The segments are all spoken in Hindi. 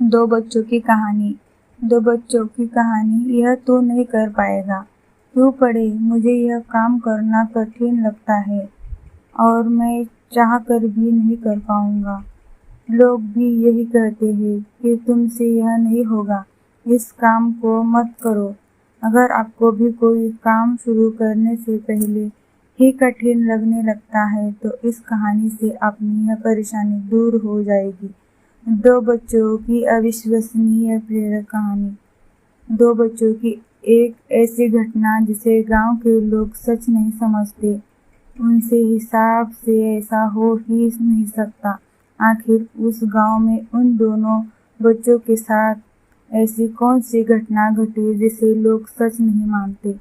दो बच्चों की कहानी। दो बच्चों की कहानी। यह तू नहीं कर पाएगा। क्यों पढ़े? मुझे यह काम करना कठिन लगता है और मैं चाहकर भी नहीं कर पाऊंगा। लोग भी यही कहते हैं कि तुमसे यह नहीं होगा, इस काम को मत करो। अगर आपको भी कोई काम शुरू करने से पहले ही कठिन लगने लगता है तो इस कहानी से अपनी यह परेशानी दूर हो जाएगी। दो बच्चों की अविश्वसनीय प्रेरक कहानी। दो बच्चों की एक ऐसी घटना जिसे गांव के लोग सच नहीं समझते। उनसे हिसाब से ऐसा हो ही नहीं सकता। आखिर उस गांव में उन दोनों बच्चों के साथ ऐसी कौन सी घटना घटी जिसे लोग सच नहीं मानते।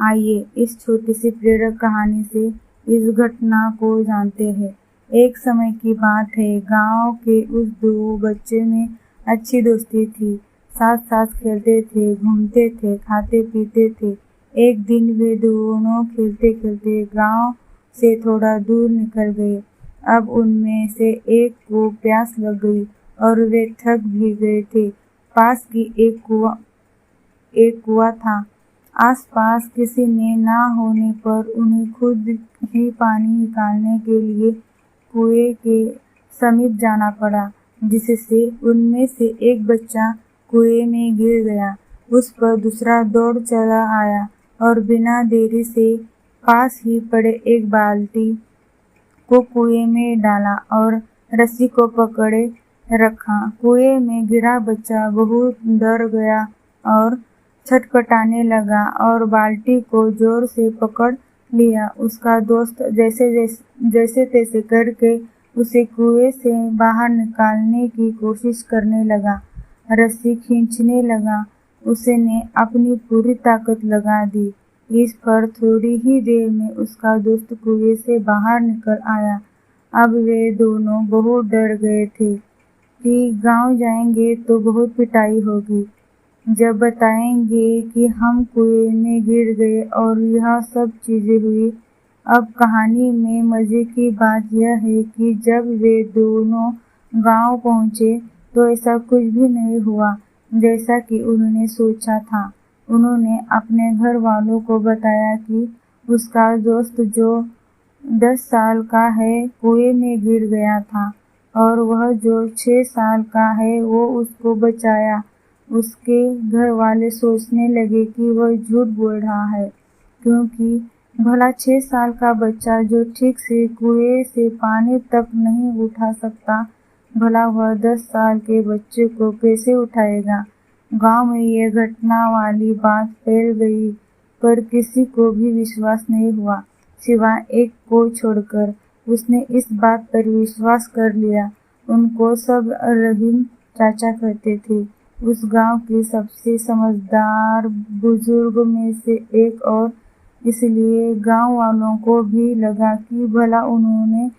आइए इस छोटी सी प्रेरक कहानी से इस घटना को जानते हैं। एक समय की बात है, गांव के उस दो बच्चे में अच्छी दोस्ती थी। साथ साथ खेलते थे, घूमते थे, खाते पीते थे। एक दिन वे दोनों खेलते खेलते गांव से थोड़ा दूर निकल गए। अब उनमें से एक को प्यास लग गई और वे थक भी गए थे। पास की एक कुआं था। आसपास किसी ने ना होने पर उन्हें खुद ही पानी निकालने के लिए कुएं के समीप जाना पड़ा, जिससे उनमें से एक बच्चा कुएं में गिर गया। उस पर दूसरा दौड़ चला आया और बिना देरी से पास ही पड़े एक बाल्टी को कुएं में डाला और रस्सी को पकड़े रखा। कुएं में गिरा बच्चा बहुत डर गया और छटपटाने लगा और बाल्टी को जोर से पकड़ लिया। उसका दोस्त जैसे तैसे करके उसे कुएं से बाहर निकालने की कोशिश करने लगा, रस्सी खींचने लगा। उसने अपनी पूरी ताकत लगा दी। इस पर थोड़ी ही देर में उसका दोस्त कुएं से बाहर निकल आया। अब वे दोनों बहुत डर गए थे कि गांव जाएंगे तो बहुत पिटाई होगी जब बताएंगे कि हम कुएं में गिर गए और यह सब चीजें हुई। अब कहानी में मजे की बात यह है कि जब वे दोनों गांव पहुंचे तो ऐसा कुछ भी नहीं हुआ जैसा कि उन्होंने सोचा था। उन्होंने अपने घर वालों को बताया कि उसका दोस्त जो 10 साल का है कुएं में गिर गया था और वह जो 6 साल का है वो उसको बचाया। उसके घर वाले सोचने लगे कि वह झूठ बोल रहा है, क्योंकि भला 6 साल का बच्चा जो ठीक से कुएं से पानी तक नहीं उठा सकता, भला वह 10 साल के बच्चे को कैसे उठाएगा। गांव में यह घटना वाली बात फैल गई, पर किसी को भी विश्वास नहीं हुआ सिवाय एक को छोड़कर। उसने इस बात पर विश्वास कर लिया। उनको सब रहीम चाचा कहते थे, उस गांव के सबसे समझदार बुजुर्ग में से एक, और इसलिए गांव वालों को भी लगा कि भला उन्होंने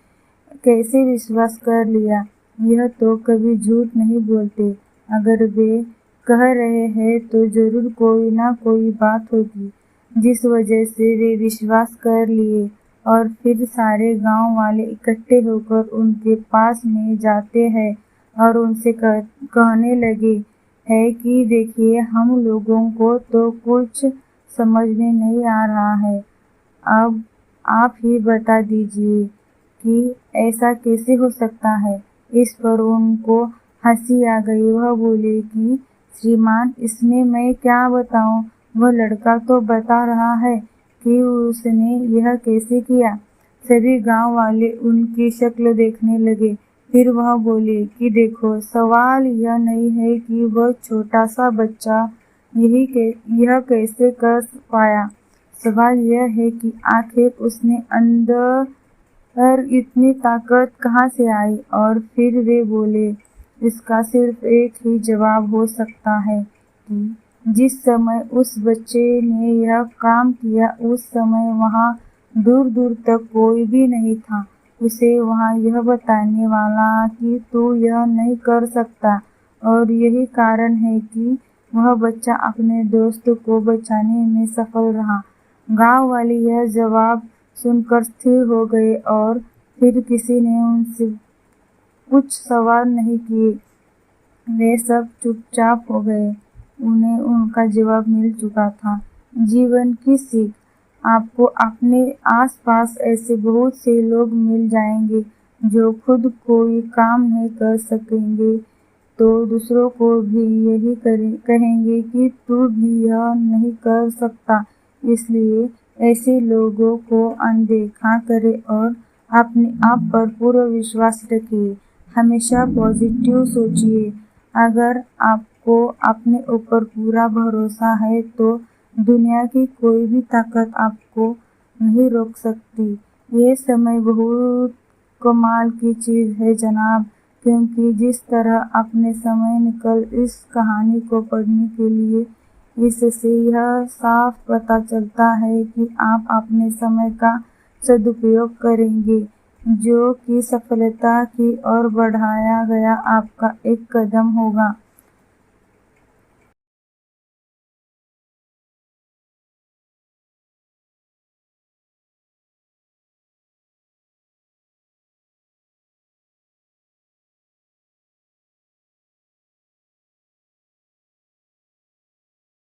कैसे विश्वास कर लिया। यह तो कभी झूठ नहीं बोलते। अगर वे कह रहे हैं तो जरूर कोई ना कोई बात होगी जिस वजह से वे विश्वास कर लिए। और फिर सारे गांव वाले इकट्ठे होकर उनके पास में जाते हैं और उनसे कहने लगे है कि देखिए, हम लोगों को तो कुछ समझ में नहीं आ रहा है। अब आप ही बता दीजिए कि ऐसा कैसे हो सकता है। इस पर उनको हंसी आ गई। वह बोले कि श्रीमान, इसमें मैं क्या बताऊं, वह लड़का तो बता रहा है कि उसने यह कैसे किया। सभी गांव वाले उनकी शक्ल देखने लगे। फिर वह बोले कि देखो, सवाल यह नहीं है कि वह छोटा सा बच्चा यह कैसे कर पाया। सवाल यह है कि आखिर उसने अंदर इतनी ताकत कहाँ से आई। और फिर वे बोले, इसका सिर्फ एक ही जवाब हो सकता है कि जिस समय उस बच्चे ने यह काम किया उस समय वहाँ दूर दूर तक कोई भी नहीं था उसे वहाँ यह बताने वाला कि तू यह नहीं कर सकता। और यही कारण है कि वह बच्चा अपने दोस्त को बचाने में सफल रहा। गांव वाले यह जवाब सुनकर स्थिर हो गए और फिर किसी ने उनसे कुछ सवाल नहीं किए। वे सब चुपचाप हो गए। उन्हें उनका जवाब मिल चुका था। जीवन की सीख। आपको अपने आसपास ऐसे बहुत से लोग मिल जाएंगे जो खुद कोई काम नहीं कर सकेंगे तो दूसरों को भी यही कहेंगे कि तू भी यह नहीं कर सकता। इसलिए ऐसे लोगों को अनदेखा करें और अपने आप पर पूरा विश्वास रखिए। हमेशा पॉजिटिव सोचिए। अगर आपको अपने ऊपर पूरा भरोसा है तो दुनिया की कोई भी ताकत आपको नहीं रोक सकती। ये समय बहुत कमाल की चीज़ है जनाब, क्योंकि जिस तरह आपने समय निकल इस कहानी को पढ़ने के लिए, इससे यह साफ पता चलता है कि आप अपने समय का सदुपयोग करेंगे, जो कि सफलता की ओर बढ़ाया गया आपका एक कदम होगा।